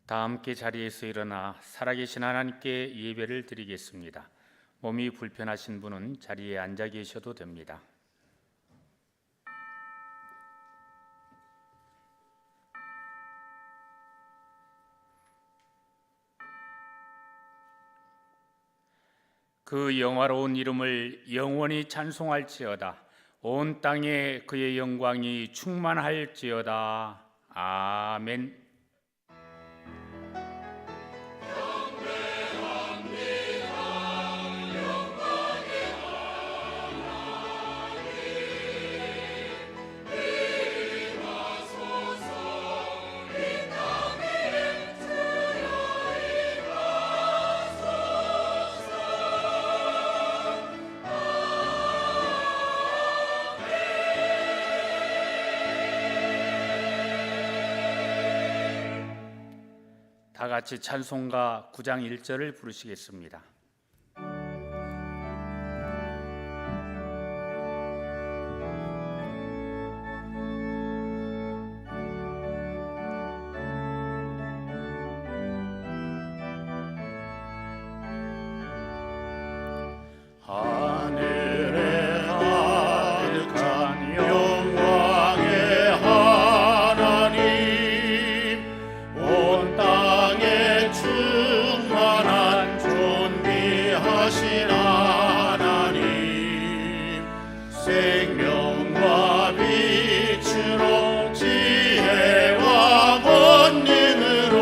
다 함께 자리에서 일어나 살아계신 하나님께 예배를 드리겠습니다. 몸이 불편하신 분은 자리에 앉아 계셔도 됩니다. 그 영화로운 이름을 영원히 찬송할지어다. 온 땅에 그의 영광이 충만할지어다. 아멘. 다 같이 찬송가 9장 1절을 부르시겠습니다. 하늘에 가득한 영광의 하나님, 온 땅에 충만한 존귀하신 하나님, 생명과 빛으로 지혜와 권능으로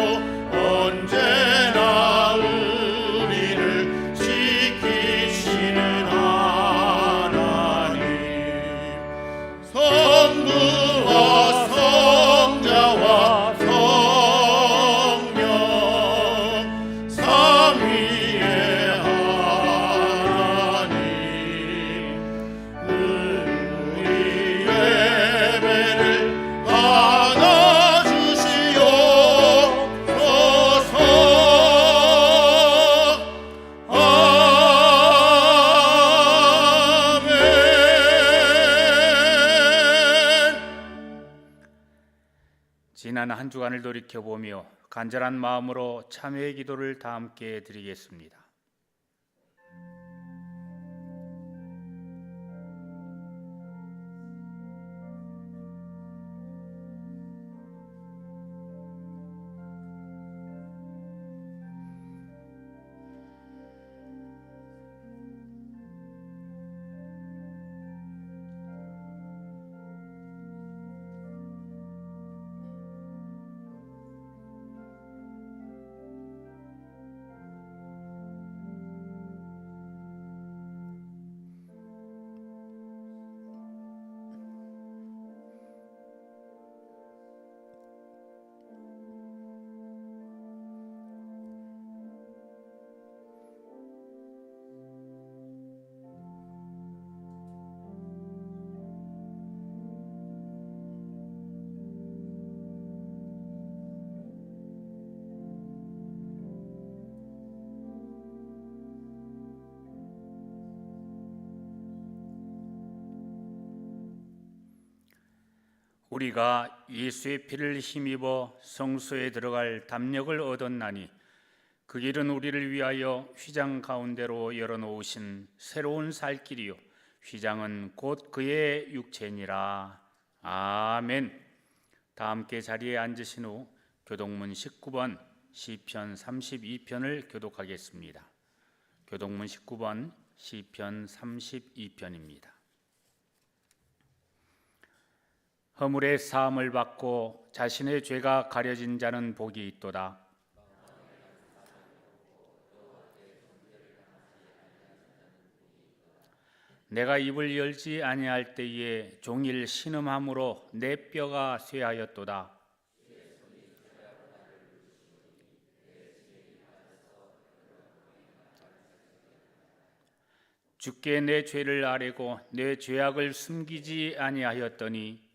언제나 우리를 지키시는 하나님, 성부와 성자와 성령 삼위의 하나님, 우리 예배를 받아주시옵소서. 아멘. 지난 한 주간을 돌이켜보며 간절한 마음으로 참회의 기도를 다 함께 드리겠습니다. 우리가 예수의 피를 힘입어 성소에 들어갈 담력을 얻었나니 그 길은 우리를 위하여 휘장 가운데로 열어놓으신 새로운 살 길이요 휘장은 곧 그의 육체니라. 아멘. 다 함께 자리에 앉으신 후 교독문 19번 시편 32편을 교독하겠습니다. 교독문 19번 시편 32편입니다. 허물의 사함을 받고 자신의 죄가 가려진 자는 복이 있도다. 내가 입을 열지 아니할 때에 종일 신음함으로 내 뼈가 쇠하였도다. 주께 내 죄를 아뢰고 내 죄악을 숨기지 아니하였더니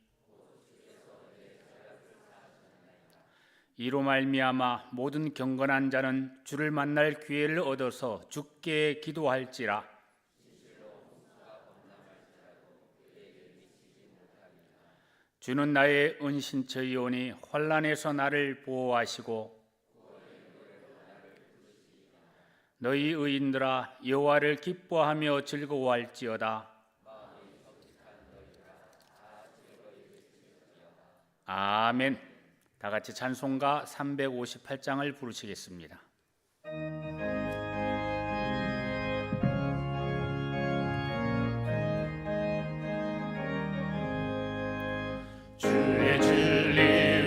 이로 말미암아 모든 경건한 자는 주를 만날 기회를 얻어서 주께 기도할지라. 주는 나의 은신처이오니 환난에서 나를 보호하시고 너희 의인들아 여호와를 기뻐하며 즐거워할지어다. 아멘. 다 같이 찬송가 358장을 부르시겠습니다. 주의 진리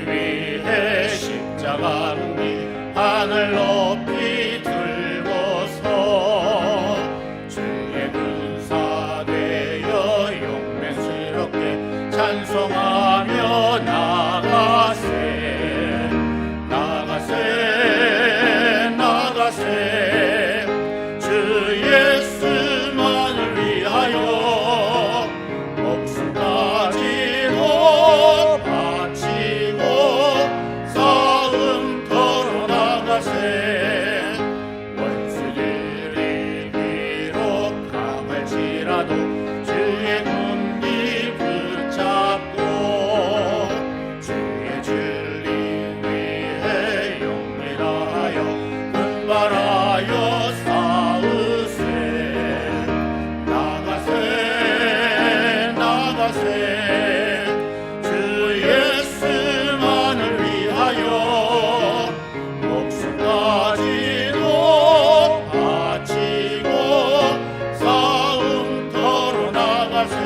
위에 십자가를 하늘 높이 들고서 주의 군사 되어 용맹스럽게 찬송하며 나가세 나가세 나가세 주 예수만을 위하여 목숨까지도 바치고 싸움터로 나가세 원수들이 비록 강할지라도 주의 군기 붙잡고 주의 진리 위에 용기하여 분발하여 싸우세 나가세 나가세 주 예수만을 위하여 목숨까지도 바치고 싸움터로 나가세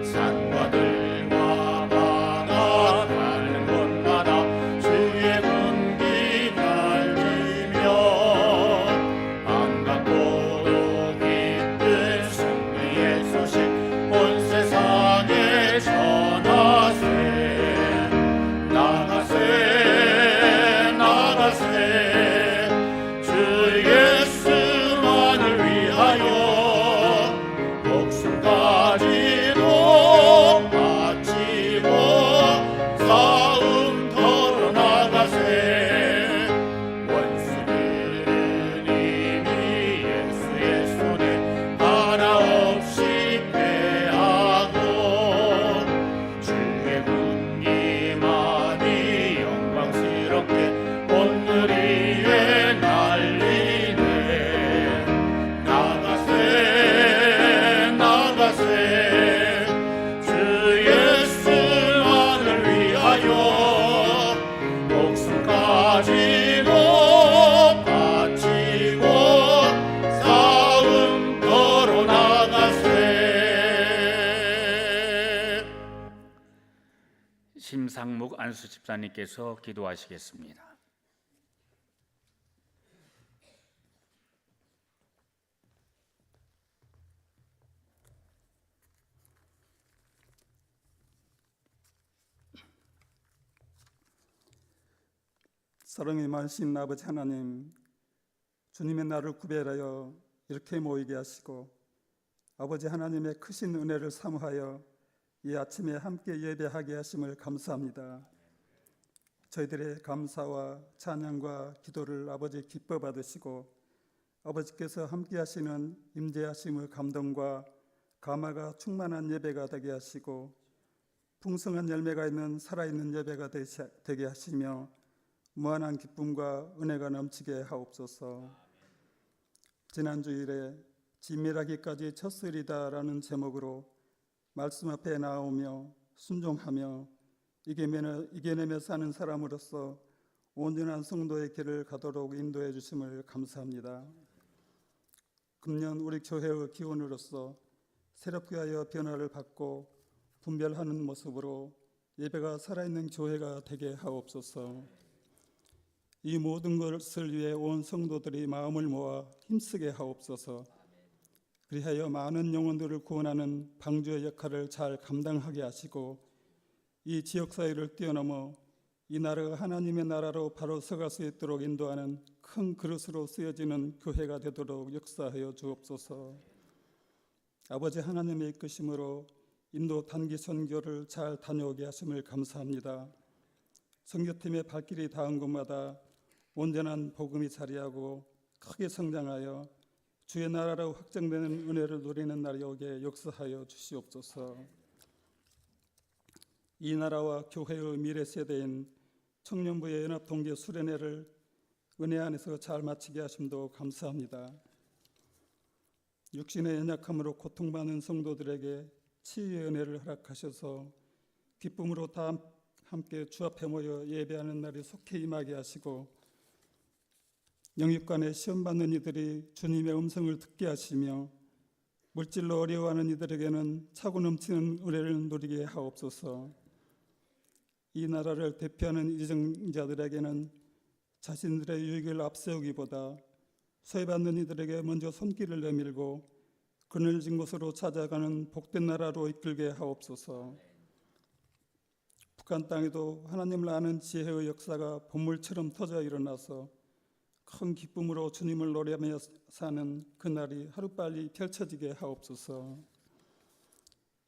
산과 들과 바다 가는 곳마다 주의 군기 달리며 반갑고도 기쁜 승리의 소식 온 세상에 전하세 나가세 나가세 주 예수만을 위하여 목숨까지도 바치고 싸움터로 나가세 원수들은 이미 예수의 손에 하나 없이 패하고 주의 군기만이 영광스럽게 오늘 위에 날리네 나가세 나가세 주 예수만을 위하여 목숨까지도 바치고 싸움터로 나가세. 심상묵 안수 집사님께서 기도하시겠습니다. 사랑이 많으신 아버지 하나님, 주님의 나를 구별하여 이렇게 모이게 하시고 아버지 하나님의 크신 은혜를 사모하여 이 아침에 함께 예배하게 하심을 감사합니다. 저희들의 감사와 찬양과 기도를 아버지 기뻐 받으시고 아버지께서 함께 하시는 임재하심의 감동과 감화가 충만한 예배가 되게 하시고 풍성한 열매가 있는 살아있는 예배가 되게 하시며 무한한 기쁨과 은혜가 넘치게 하옵소서. 지난 주일에 진멸하기까지 쳤으리다라는 제목으로 말씀 앞에 나오며 순종하며 이겨내며 사는 사람으로서 온전한 성도의 길을 가도록 인도해 주심을 감사합니다. 금년 우리 교회의 기원으로서 새롭게 하여 변화를 받고 분별하는 모습으로 예배가 살아있는 교회가 되게 하옵소서. 이 모든 것을 위해 온 성도들이 마음을 모아 힘쓰게 하옵소서. 그리하여 많은 영혼들을 구원하는 방주의 역할을 잘 감당하게 하시고 이 지역사회를 뛰어넘어 이 나라가 하나님의 나라로 바로 서갈 수 있도록 인도하는 큰 그릇으로 쓰여지는 교회가 되도록 역사하여 주옵소서. 아버지 하나님의 이끄심으로 인도 단기 선교를 잘 다녀오게 하심을 감사합니다. 선교팀의 발길이 닿은 곳마다 온전한 복음이 자리하고 크게 성장하여 주의 나라로 확장되는 은혜를 누리는 날이 오게 역사하여 주시옵소서. 이 나라와 교회의 미래 세대인 청년부의 연합동계 수련회를 은혜 안에서 잘 마치게 하심도 감사합니다. 육신의 연약함으로 고통받는 성도들에게 치유의 은혜를 허락하셔서 기쁨으로 다 함께 주 앞에 모여 예배하는 날이 속히 임하게 하시고, 영육간에 시험받는 이들이 주님의 음성을 듣게 하시며, 물질로 어려워하는 이들에게는 차고 넘치는 은혜를 누리게 하옵소서. 이 나라를 대표하는 이정자들에게는 자신들의 유익을 앞세우기보다 소외받는 이들에게 먼저 손길을 내밀고 그늘진 곳으로 찾아가는 복된 나라로 이끌게 하옵소서. 북한 땅에도 하나님을 아는 지혜의 역사가 본물처럼 터져 일어나서 큰 기쁨으로 주님을 노래하며 사는 그날이 하루빨리 펼쳐지게 하옵소서.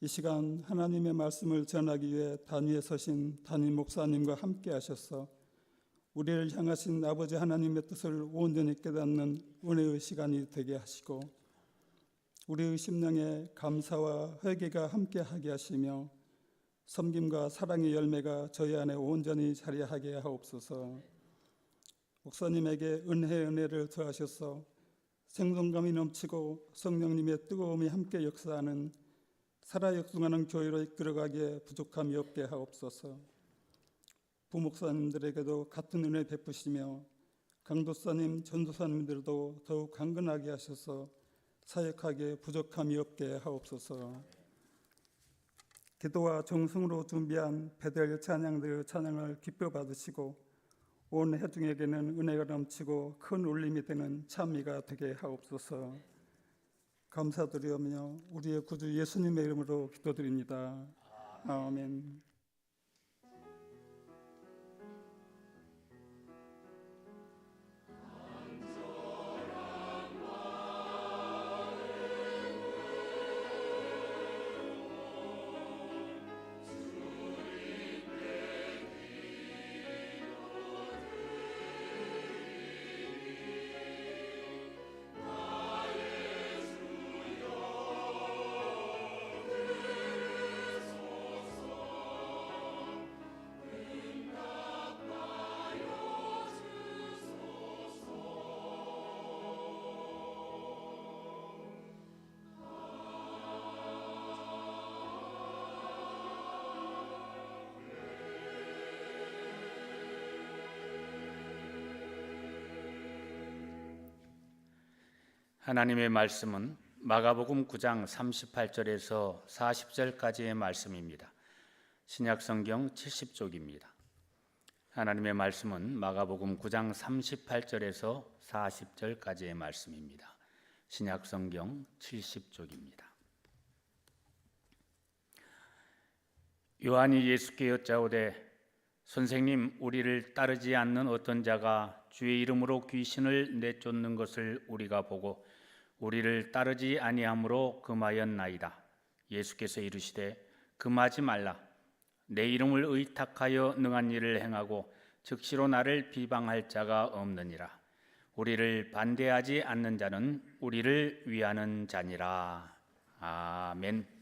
이 시간 하나님의 말씀을 전하기 위해 단위에 서신 담임 목사님과 함께 하셔서 우리를 향하신 아버지 하나님의 뜻을 온전히 깨닫는 은혜의 시간이 되게 하시고, 우리의 심령에 감사와 회개가 함께하게 하시며 섬김과 사랑의 열매가 저희 안에 온전히 자리하게 하옵소서. 목사님에게 은혜를 더하셔서 생동감이 넘치고 성령님의 뜨거움이 함께 역사하는 살아 역동하는 교회로 이끌어가기에 부족함이 없게 하옵소서. 부목사님들에게도 같은 은혜 베푸시며 강도사님, 전도사님들도 더욱 강건하게 하셔서 사역하기에 부족함이 없게 하옵소서. 기도와 정성으로 준비한 베델 찬양들의 찬양을 기뻐 받으시고 온 회중에게는 은혜가 넘치고 큰 울림이 되는 찬미가 되게 하옵소서. 감사드리오며 우리의 구주 예수님의 이름으로 기도드립니다. 아멘. 하나님의 말씀은 마가복음 9장 38절에서 40절까지의 말씀입니다. 신약성경 70쪽입니다. 하나님의 말씀은 마가복음 9장 38절에서 40절까지의 말씀입니다. 신약성경 70쪽입니다. 요한이 예수께 여짜오되 선생님, 우리를 따르지 않는 어떤 자가 주의 이름으로 귀신을 내쫓는 것을 우리가 보고 우리를 따르지 아니함으로 금하였나이다. 예수께서 이르시되 금하지 말라. 내 이름을 의탁하여 능한 일을 행하고 즉시로 나를 비방할 자가 없느니라. 우리를 반대하지 않는 자는 우리를 위하는 자니라. 아멘.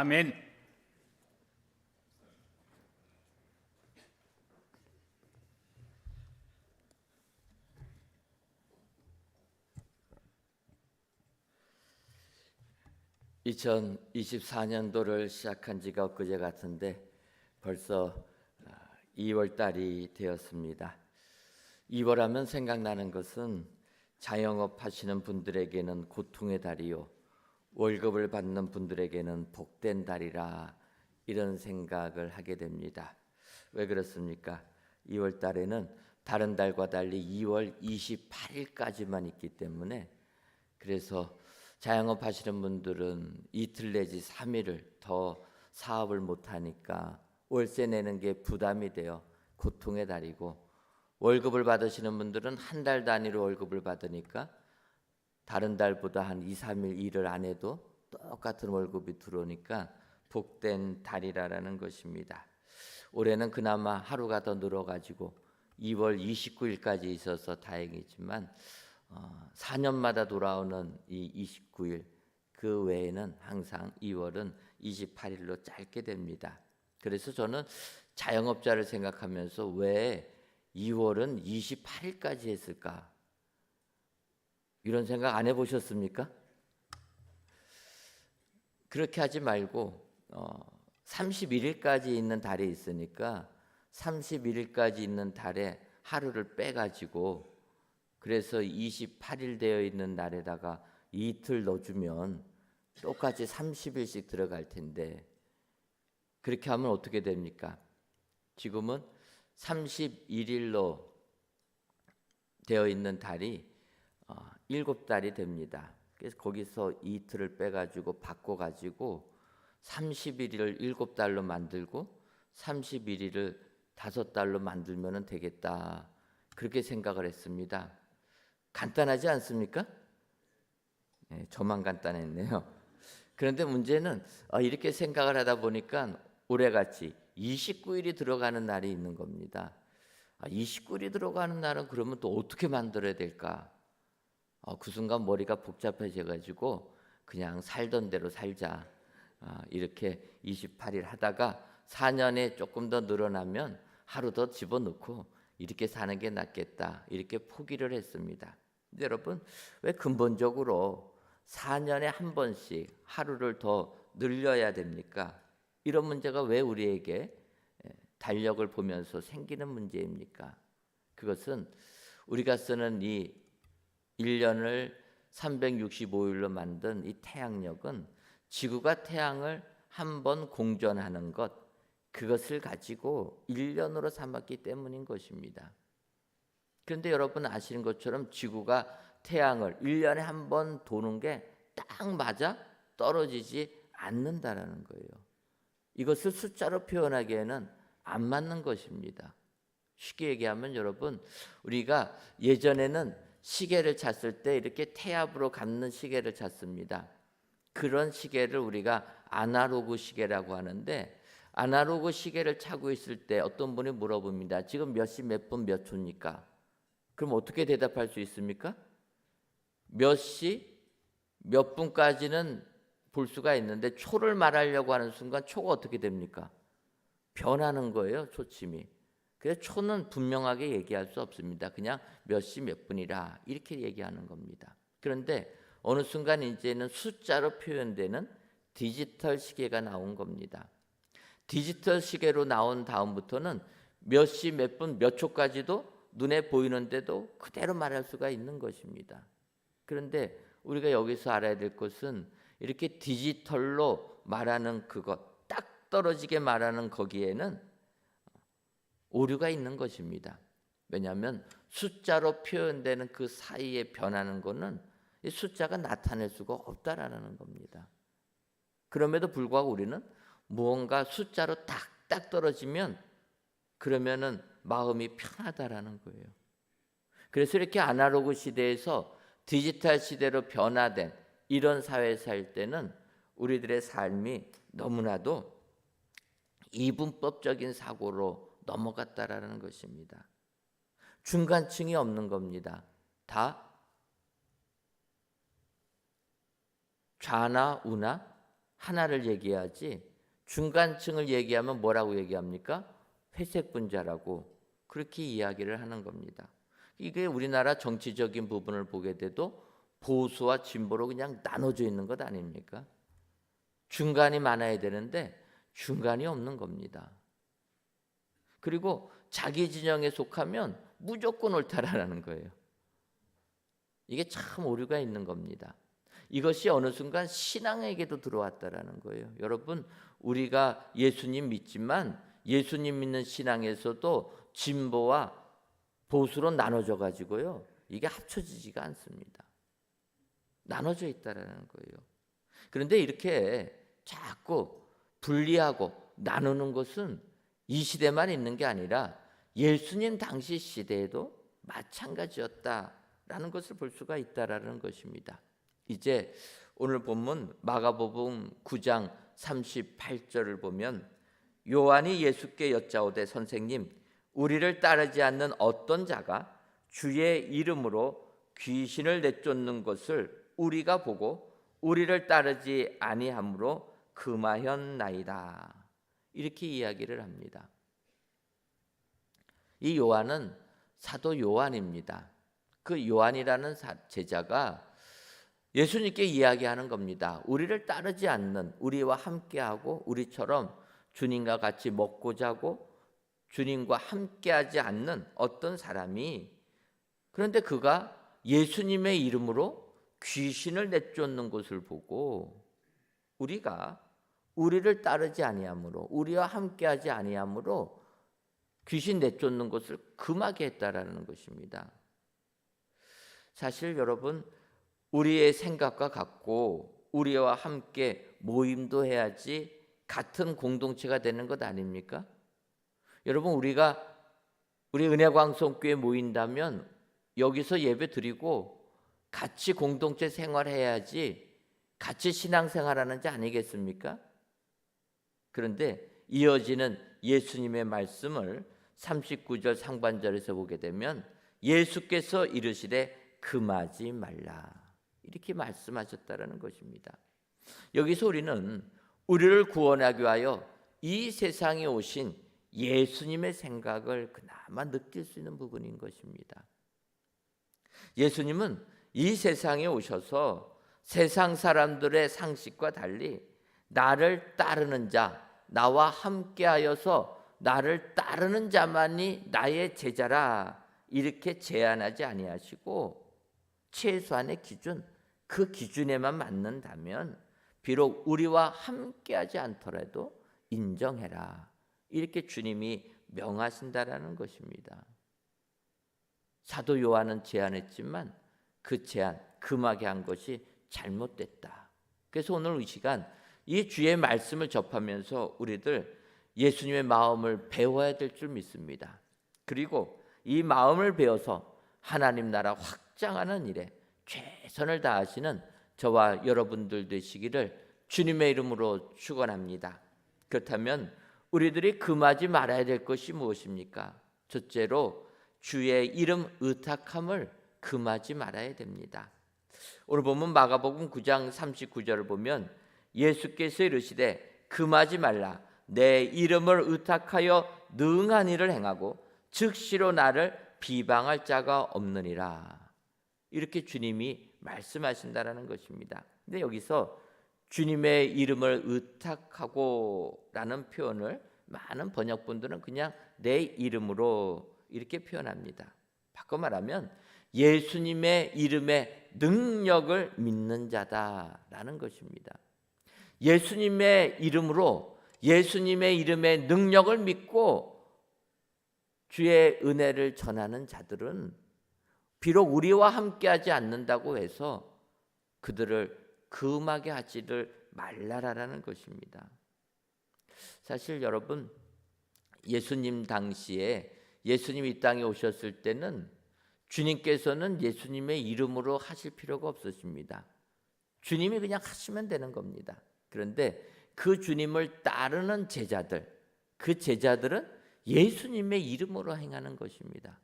아멘. (2024년도를) 시작한 지가 엊그제 같은데 벌써 2월 달이 되었습니다. 2월 하면 생각나는 것은 자영업 하시는 분들에게는 고통의 달이요, 월급을 받는 분들에게는 복된 달이라, 이런 생각을 하게 됩니다. 왜 그렇습니까? 2월 달에는 다른 달과 달리 2월 28일까지만 있기 때문에, 그래서 자영업 하시는 분들은 이틀 내지 3일을 더 사업을 못하니까 월세 내는 게 부담이 돼요. 고통의 달이고, 월급을 받으시는 분들은 한 달 단위로 월급을 받으니까 다른 달보다 한 2, 3일 일을 안 해도 똑같은 월급이 들어오니까 복된 달이라는 것입니다. 올해는 그나마 하루가 더 늘어가지고 2월 29일까지 있어서 다행이지만 4년마다 돌아오는 이 29일 그 외에는 항상 2월은 28일로 짧게 됩니다. 그래서 저는 자영업자를 생각하면서 왜 2월은 28일까지 했을까? 이런 생각 안 해보셨습니까? 그렇게 하지 말고 31일까지 있는 달이 있으니까 31일까지 있는 달에 하루를 빼가지고, 그래서 28일 되어 있는 날에다가 이틀 넣어주면 똑같이 30일씩 들어갈 텐데, 그렇게 하면 어떻게 됩니까? 지금은 31일로 되어 있는 달이 7달이 됩니다. 그래서 거기서 이틀을 빼가지고 바꿔가지고 31일을 7달로 만들고 31일을 5달로 만들면 되겠다, 그렇게 생각을 했습니다. 간단하지 않습니까? 네, 저만 간단했네요. 그런데 문제는 이렇게 생각을 하다 보니까 올해같이 29일이 들어가는 날이 있는 겁니다. 29일이 들어가는 날은 그러면 또 어떻게 만들어야 될까? 그 순간 머리가 복잡해져가지고 그냥 살던 대로 살자, 이렇게 28일 하다가 4년에 조금 더 늘어나면 하루 더 집어넣고 이렇게 사는 게 낫겠다, 이렇게 포기를 했습니다. 근데 여러분, 왜 근본적으로 4년에 한 번씩 하루를 더 늘려야 됩니까? 이런 문제가 왜 우리에게 달력을 보면서 생기는 문제입니까? 그것은 우리가 쓰는 이 1년을 365일로 만든 이 태양력은 지구가 태양을 한 번 공전하는 것, 그것을 가지고 1년으로 삼았기 때문인 것입니다. 그런데 여러분 아시는 것처럼 지구가 태양을 1년에 한 번 도는 게 딱 맞아 떨어지지 않는다라는 거예요. 이것을 숫자로 표현하기에는 안 맞는 것입니다. 쉽게 얘기하면 여러분, 우리가 예전에는 시계를 찼을 때 이렇게 태압으로 감는 시계를 찼습니다. 그런 시계를 우리가 아날로그 시계라고 하는데, 아날로그 시계를 차고 있을 때 어떤 분이 물어봅니다. 지금 몇 시 몇 분 몇 초입니까? 그럼 어떻게 대답할 수 있습니까? 몇 시 몇 분까지는 볼 수가 있는데 초를 말하려고 하는 순간 초가 어떻게 됩니까? 변하는 거예요, 초침이. 그래서 초는 분명하게 얘기할 수 없습니다. 그냥 몇 시 몇 분이라 이렇게 얘기하는 겁니다. 그런데 어느 순간 이제는 숫자로 표현되는 디지털 시계가 나온 겁니다. 디지털 시계로 나온 다음부터는 몇 시 몇 분 몇 초까지도 눈에 보이는데도 그대로 말할 수가 있는 것입니다. 그런데 우리가 여기서 알아야 될 것은 이렇게 디지털로 말하는 그것, 딱 떨어지게 말하는 거기에는 오류가 있는 것입니다. 왜냐하면 숫자로 표현되는 그 사이에 변하는 것은 이 숫자가 나타낼 수가 없다라는 겁니다. 그럼에도 불구하고 우리는 무언가 숫자로 딱딱 떨어지면 그러면은 마음이 편하다라는 거예요. 그래서 이렇게 아날로그 시대에서 디지털 시대로 변화된 이런 사회에 살 때는 우리들의 삶이 너무나도 이분법적인 사고로 넘어갔다라는 것입니다. 중간층이 없는 겁니다. 다 좌나 우나 하나를 얘기하지 중간층을 얘기하면 뭐라고 얘기합니까? 회색 분자라고 그렇게 이야기를 하는 겁니다. 이게 우리나라 정치적인 부분을 보게 돼도 보수와 진보로 그냥 나눠져 있는 것 아닙니까? 중간이 많아야 되는데 중간이 없는 겁니다. 그리고 자기 진영에 속하면 무조건 옳다라는 거예요. 이게 참 오류가 있는 겁니다. 이것이 어느 순간 신앙에게도 들어왔다라는 거예요. 여러분, 우리가 예수님 믿지만 예수님 믿는 신앙에서도 진보와 보수로 나눠져 가지고요. 이게 합쳐지지가 않습니다. 나눠져 있다라는 거예요. 그런데 이렇게 자꾸 분리하고 나누는 것은 이 시대만 있는 게 아니라 예수님 당시 시대에도 마찬가지였다라는 것을 볼 수가 있다라는 것입니다. 이제 오늘 본문 마가복음 9장 38절을 보면 요한이 예수께 여짜오되 선생님 우리를 따르지 않는 어떤 자가 주의 이름으로 귀신을 내쫓는 것을 우리가 보고 우리를 따르지 아니하므로 금하였나이다. 이렇게 이야기를 합니다. 이 요한은 사도 요한입니다. 그 요한이라는 제자가 예수님께 이야기하는 겁니다. 우리를 따르지 않는, 우리와 함께하고 우리처럼 주님과 같이 먹고 자고 주님과 함께하지 않는 어떤 사람이, 그런데 그가 예수님의 이름으로 귀신을 내쫓는 것을 보고 우리가 우리를 따르지 아니하므로, 우리와 함께하지 아니하므로 귀신 내쫓는 것을 금하게 했다라는 것입니다. 사실 여러분, 우리의 생각과 같고 우리와 함께 모임도 해야지 같은 공동체가 되는 것 아닙니까? 여러분, 우리 은혜광성교회 모인다면 여기서 예배 드리고 같이 공동체 생활해야지 같이 신앙생활하는 자 아니겠습니까? 그런데 이어지는 예수님의 말씀을 39절 상반절에서 보게 되면 예수께서 이르시되 금하지 말라, 이렇게 말씀하셨다라는 것입니다. 여기서 우리는 우리를 구원하기 위하여 이 세상에 오신 예수님의 생각을 그나마 느낄 수 있는 부분인 것입니다. 예수님은 이 세상에 오셔서 세상 사람들의 상식과 달리 나를 따르는 자, 나와 함께하여서 나를 따르는 자만이 나의 제자라, 이렇게 제한하지 아니하시고 최소한의 기준, 그 기준에만 맞는다면 비록 우리와 함께하지 않더라도 인정해라, 이렇게 주님이 명하신다라는 것입니다. 사도 요한은 제안했지만 그 제안, 금하게 한 것이 잘못됐다. 그래서 오늘 이 시간 이 주의 말씀을 접하면서 우리들 예수님의 마음을 배워야 될 줄 믿습니다. 그리고 이 마음을 배워서 하나님 나라 확장하는 일에 최선을 다하시는 저와 여러분들 되시기를 주님의 이름으로 축원합니다. 그렇다면 우리들이 금하지 말아야 될 것이 무엇입니까? 첫째로 주의 이름 의탁함을 금하지 말아야 됩니다. 오늘 보면 마가복음 9장 39절을 보면 예수께서 이르시되 금하지 말라, 내 이름을 의탁하여 능한 일을 행하고 즉시로 나를 비방할 자가 없느니라, 이렇게 주님이 말씀하신다라는 것입니다. 근데 여기서 주님의 이름을 의탁하고라는 표현을 많은 번역본들은 그냥 내 이름으로 이렇게 표현합니다. 바꿔 말하면 예수님의 이름의 능력을 믿는 자다라는 것입니다. 예수님의 이름으로, 예수님의 이름의 능력을 믿고 주의 은혜를 전하는 자들은 비록 우리와 함께하지 않는다고 해서 그들을 금하게 하지를 말라라는 것입니다. 사실 여러분, 예수님 당시에 예수님이 이 땅에 오셨을 때는 주님께서는 예수님의 이름으로 하실 필요가 없으십니다. 주님이 그냥 하시면 되는 겁니다. 그런데 그 주님을 따르는 제자들, 그 제자들은 예수님의 이름으로 행하는 것입니다.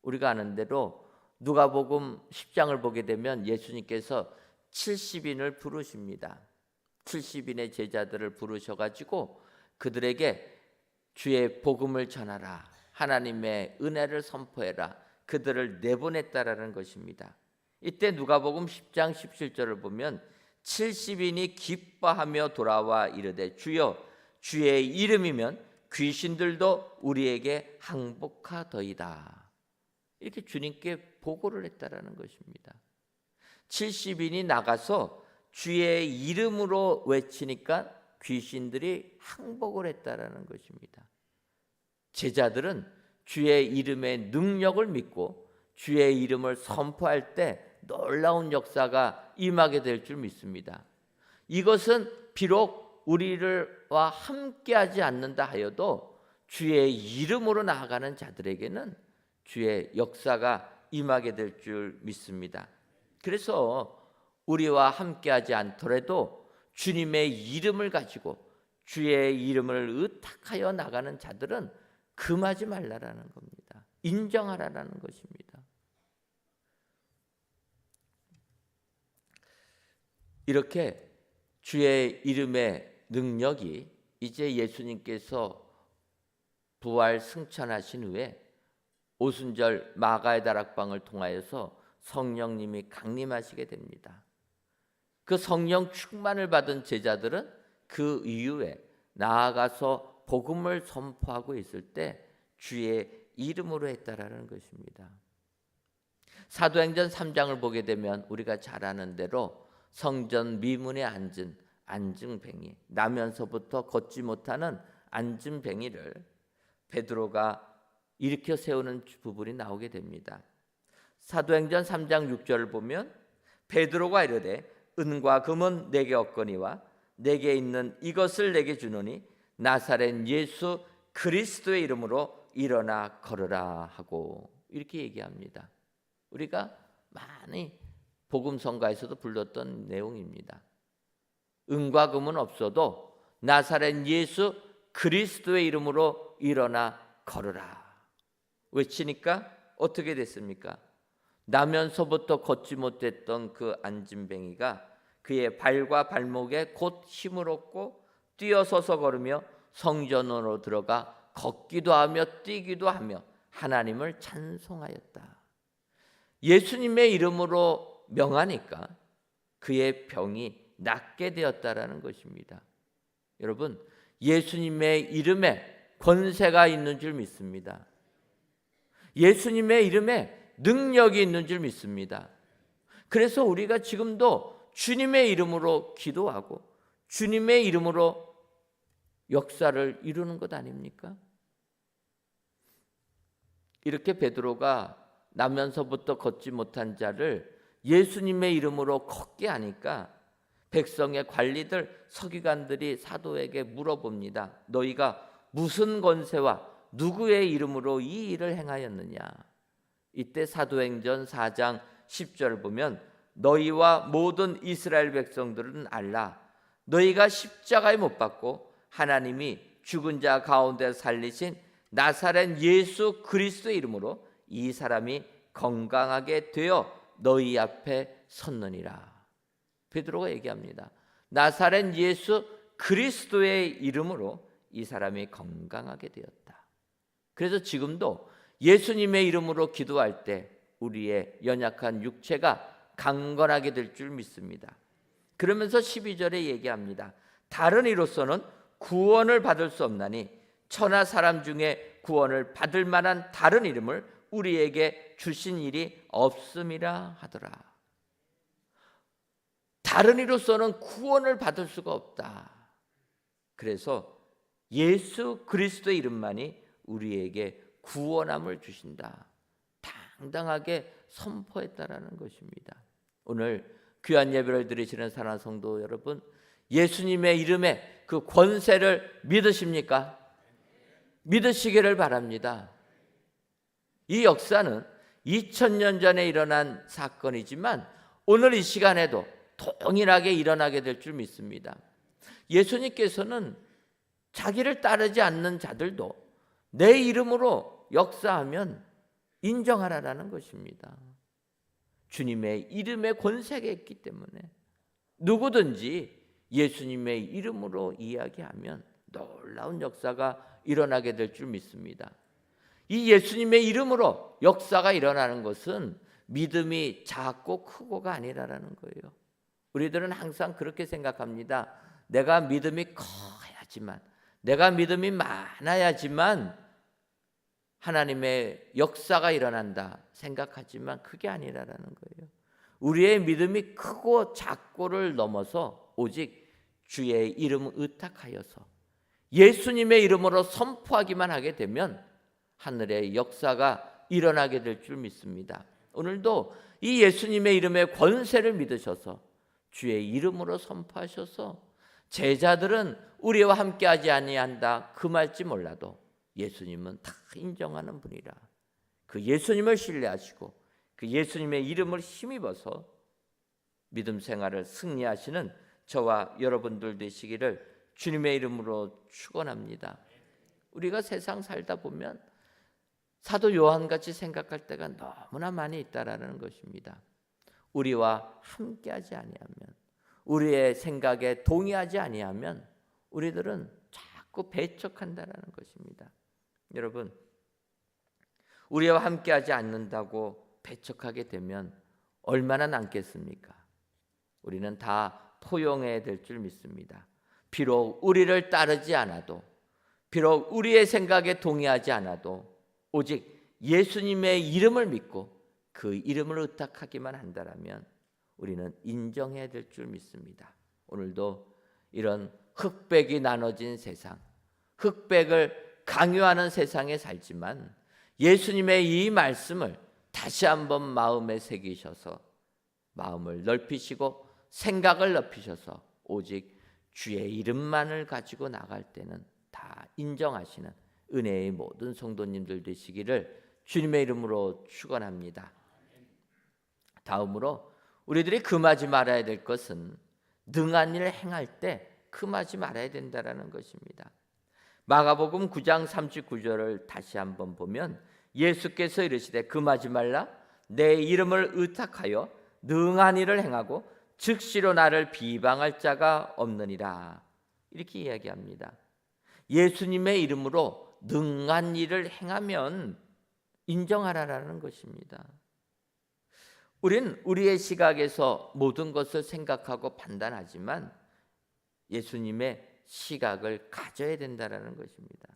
우리가 아는 대로 누가복음 10장을 보게 되면 예수님께서 70인을 부르십니다. 70인의 제자들을 부르셔가지고 그들에게 주의 복음을 전하라, 하나님의 은혜를 선포해라, 그들을 내보냈다라는 것입니다. 이때 누가복음 10장 17절을 보면 70인이 기뻐하며 돌아와 이르되 주여 주의 이름이면 귀신들도 우리에게 항복하더이다. 이렇게 주님께 보고를 했다라는 것입니다. 70인이 나가서 주의 이름으로 외치니까 귀신들이 항복을 했다라는 것입니다. 제자들은 주의 이름의 능력을 믿고 주의 이름을 선포할 때 놀라운 역사가 임하게 될 줄 믿습니다. 이것은 비록 우리와 함께하지 않는다 하여도 주의 이름으로 나아가는 자들에게는 주의 역사가 임하게 될 줄 믿습니다. 그래서 우리와 함께하지 않더라도 주님의 이름을 가지고 주의 이름을 의탁하여 나가는 자들은 금하지 말라라는 겁니다. 인정하라라는 것입니다. 이렇게 주의 이름의 능력이 이제 예수님께서 부활 승천하신 후에 오순절 마가의 다락방을 통하여서 성령님이 강림하시게 됩니다. 그 성령 충만을 받은 제자들은 그 이후에 나아가서 복음을 선포하고 있을 때 주의 이름으로 했다라는 것입니다. 사도행전 3장을 보게 되면 우리가 잘 아는 대로 성전 미문에 앉은 안증뱅이, 나면서부터 걷지 못하는 안증뱅이를 베드로가 일으켜 세우는 부분이 나오게 됩니다. 사도행전 3장 6절을 보면 베드로가 이르되 은과 금은 내게 없거니와 내게 있는 이것을 내게 주노니 나사렛 예수 그리스도의 이름으로 일어나 걸으라 하고 이렇게 얘기합니다. 우리가 많이 복음성가에서도 불렀던 내용입니다. 은과 금은 없어도 나사렛 예수 그리스도의 이름으로 일어나 걸으라 외치니까 어떻게 됐습니까? 나면서부터 걷지 못했던 그 안진뱅이가 그의 발과 발목에 곧 힘을 얻고 뛰어서서 걸으며 성전으로 들어가 걷기도 하며 뛰기도 하며 하나님을 찬송하였다. 예수님의 이름으로 명하니까 그의 병이 낫게 되었다라는 것입니다. 여러분, 예수님의 이름에 권세가 있는 줄 믿습니다. 예수님의 이름에 능력이 있는 줄 믿습니다. 그래서 우리가 지금도 주님의 이름으로 기도하고 주님의 이름으로 역사를 이루는 것 아닙니까? 이렇게 베드로가 나면서부터 걷지 못한 자를 예수님의 이름으로 걷게 하니까 백성의 관리들, 서기관들이 사도에게 물어봅니다. 너희가 무슨 권세와 누구의 이름으로 이 일을 행하였느냐? 이때 사도행전 4장 10절을 보면 너희와 모든 이스라엘 백성들은 알라. 너희가 십자가에 못 박고 하나님이 죽은 자 가운데 살리신 나사렛 예수 그리스도의 이름으로 이 사람이 건강하게 되어 너희 앞에 섰느니라. 베드로가 얘기합니다. 나사렛 예수 그리스도의 이름으로 이 사람이 건강하게 되었다. 그래서 지금도 예수님의 이름으로 기도할 때 우리의 연약한 육체가 강건하게 될 줄 믿습니다. 그러면서 12절에 얘기합니다. 다른 이로서는 구원을 받을 수 없나니 천하 사람 중에 구원을 받을 만한 다른 이름을 우리에게 주신 일이 없음이라 하더라. 다른 이로서는 구원을 받을 수가 없다. 그래서 예수 그리스도의 이름만이 우리에게 구원함을 주신다. 당당하게 선포했다라는 것입니다. 오늘 귀한 예배를 드리시는 사랑하는 성도 여러분, 예수님의 이름에 그 권세를 믿으십니까? 믿으시기를 바랍니다. 이 역사는 2000년 전에 일어난 사건이지만 오늘 이 시간에도 동일하게 일어나게 될 줄 믿습니다. 예수님께서는 자기를 따르지 않는 자들도 내 이름으로 역사하면 인정하라라는 것입니다. 주님의 이름에 권세가 있기 때문에 누구든지 예수님의 이름으로 이야기하면 놀라운 역사가 일어나게 될 줄 믿습니다. 이 예수님의 이름으로 역사가 일어나는 것은 믿음이 작고 크고가 아니라는 거예요. 우리들은 항상 그렇게 생각합니다. 내가 믿음이 커야지만, 내가 믿음이 많아야지만 하나님의 역사가 일어난다 생각하지만 그게 아니라는 거예요. 우리의 믿음이 크고 작고를 넘어서 오직 주의 이름을 의탁하여서 예수님의 이름으로 선포하기만 하게 되면 하늘의 역사가 일어나게 될 줄 믿습니다. 오늘도 이 예수님의 이름의 권세를 믿으셔서 주의 이름으로 선포하셔서 제자들은 우리와 함께하지 아니한다 그 말지 몰라도 예수님은 다 인정하는 분이라 그 예수님을 신뢰하시고 그 예수님의 이름을 힘입어서 믿음 생활을 승리하시는 저와 여러분들 되시기를 주님의 이름으로 축원합니다. 우리가 세상 살다 보면 사도 요한같이 생각할 때가 너무나 많이 있다라는 것입니다. 우리와 함께하지 아니하면, 우리의 생각에 동의하지 아니하면 우리들은 자꾸 배척한다라는 것입니다. 여러분, 우리와 함께하지 않는다고 배척하게 되면 얼마나 남겠습니까? 우리는 다 포용해야 될 줄 믿습니다. 비록 우리를 따르지 않아도, 비록 우리의 생각에 동의하지 않아도 오직 예수님의 이름을 믿고 그 이름을 의탁하기만 한다면 우리는 인정해야 될 줄 믿습니다. 오늘도 이런 흑백이 나눠진 세상, 흑백을 강요하는 세상에 살지만 예수님의 이 말씀을 다시 한번 마음에 새기셔서 마음을 넓히시고 생각을 넓히셔서 오직 주의 이름만을 가지고 나갈 때는 다 인정하시는 은혜의 모든 성도님들 되시기를 주님의 이름으로 축원합니다. 다음으로 우리들이 금하지 말아야 될 것은 능한 일을 행할 때 금하지 말아야 된다라는 것입니다. 마가복음 9장 39절을 다시 한번 보면 예수께서 이르시되 금하지 말라 내 이름을 의탁하여 능한 일을 행하고 즉시로 나를 비방할 자가 없느니라 이렇게 이야기합니다. 예수님의 이름으로 능한 일을 행하면 인정하라라는 것입니다. 우리는 우리의 시각에서 모든 것을 생각하고 판단하지만 예수님의 시각을 가져야 된다라는 것입니다.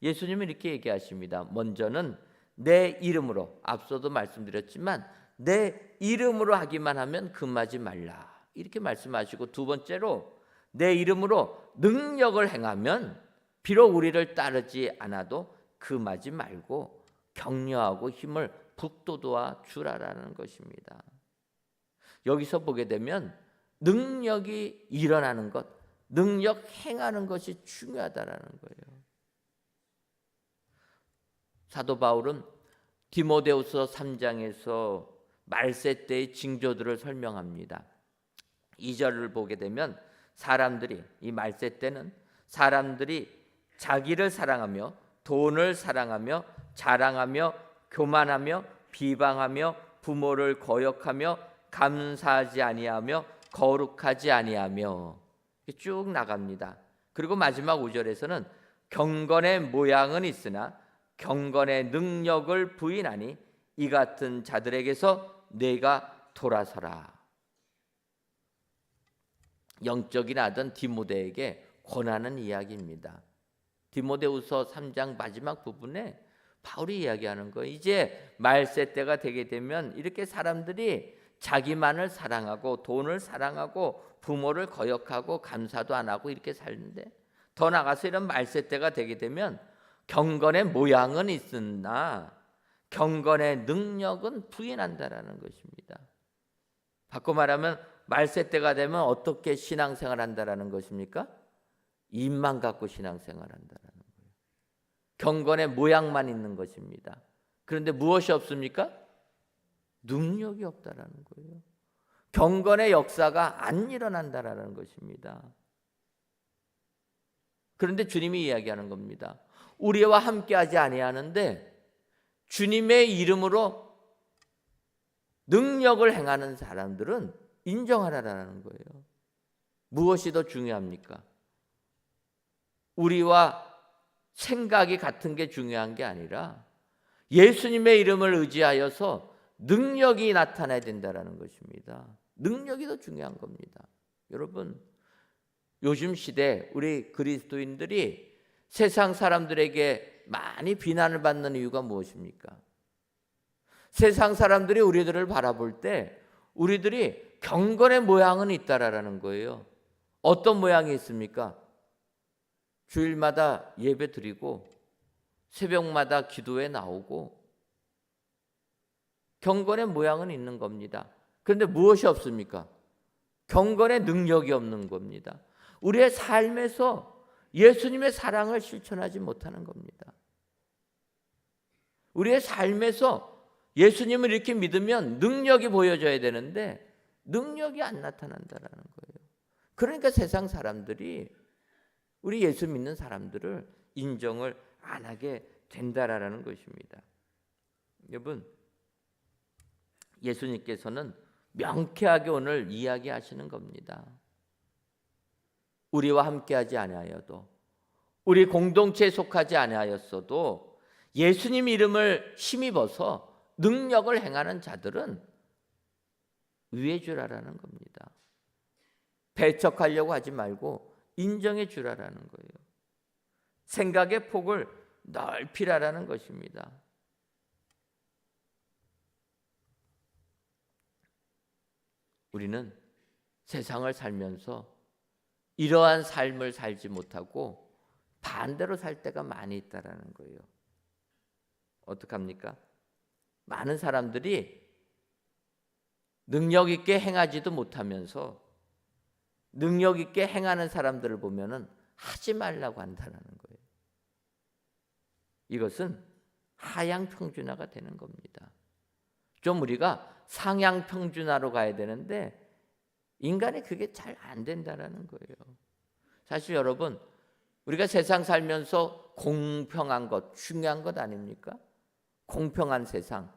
예수님은 이렇게 얘기하십니다. 먼저는 내 이름으로, 앞서도 말씀드렸지만 내 이름으로 하기만 하면 금하지 말라 이렇게 말씀하시고, 두 번째로 내 이름으로 능력을 행하면 비록 우리를 따르지 않아도 금하지 말고 격려하고 힘을 북돋아 주라라는 것입니다. 여기서 보게 되면 능력이 일어나는 것, 능력 행하는 것이 중요하다라는 거예요. 사도 바울은 디모데후서 3장에서 말세 때의 징조들을 설명합니다. 2절을 보게 되면 사람들이, 이 말세 때는 사람들이 자기를 사랑하며 돈을 사랑하며 자랑하며 교만하며 비방하며 부모를 거역하며 감사하지 아니하며 거룩하지 아니하며 쭉 나갑니다. 그리고 마지막 5절에서는 경건의 모양은 있으나 경건의 능력을 부인하니 이 같은 자들에게서 내가 돌아서라. 영적인 아들 디모데에게 권하는 이야기입니다. 디모데후서 3장 마지막 부분에 바울이 이야기하는 거예요. 이제 말세 때가 되게 되면 이렇게 사람들이 자기만을 사랑하고 돈을 사랑하고 부모를 거역하고 감사도 안 하고 이렇게 살는데, 더 나아가서 이런 말세 때가 되게 되면 경건의 모양은 있으나 경건의 능력은 부인한다라는 것입니다. 바꿔 말하면 말세 때가 되면 어떻게 신앙생활 한다라는 것입니까? 입만 갖고 신앙생활 한다라는 거예요. 경건의 모양만 있는 것입니다. 그런데 무엇이 없습니까? 능력이 없다라는 거예요. 경건의 역사가 안 일어난다라는 것입니다. 그런데 주님이 이야기하는 겁니다. 우리와 함께하지 아니하는데 주님의 이름으로 능력을 행하는 사람들은 인정하라라는 거예요. 무엇이 더 중요합니까? 우리와 생각이 같은 게 중요한 게 아니라 예수님의 이름을 의지하여서 능력이 나타나야 된다는 것입니다. 능력이 더 중요한 겁니다. 여러분, 요즘 시대 우리 그리스도인들이 세상 사람들에게 많이 비난을 받는 이유가 무엇입니까? 세상 사람들이 우리들을 바라볼 때 우리들이 경건의 모양은 있다라는 거예요. 어떤 모양이 있습니까? 주일마다 예배 드리고 새벽마다 기도에 나오고 경건의 모양은 있는 겁니다. 그런데 무엇이 없습니까? 경건의 능력이 없는 겁니다. 우리의 삶에서 예수님의 사랑을 실천하지 못하는 겁니다. 우리의 삶에서 예수님을 이렇게 믿으면 능력이 보여져야 되는데 능력이 안 나타난다라는 거예요. 그러니까 세상 사람들이 우리 예수 믿는 사람들을 인정을 안 하게 된다라는 것입니다. 여러분, 예수님께서는 명쾌하게 오늘 이야기하시는 겁니다. 우리와 함께하지 아니하여도, 우리 공동체에 속하지 아니하였어도 예수님 이름을 힘입어서 능력을 행하는 자들은 위해 주라라는 겁니다. 배척하려고 하지 말고 인정해 주라라는 거예요. 생각의 폭을 넓히라라는 것입니다. 우리는 세상을 살면서 이러한 삶을 살지 못하고 반대로 살 때가 많이 있다라는 거예요. 어떡합니까? 많은 사람들이 능력 있게 행하지도 못하면서 능력 있게 행하는 사람들을 보면은 하지 말라고 한다는 거예요. 이것은 하향 평준화가 되는 겁니다. 좀 우리가 상향 평준화로 가야 되는데 인간이 그게 잘 안 된다라는 거예요. 사실 여러분, 우리가 세상 살면서 공평한 것 중요한 것 아닙니까? 공평한 세상.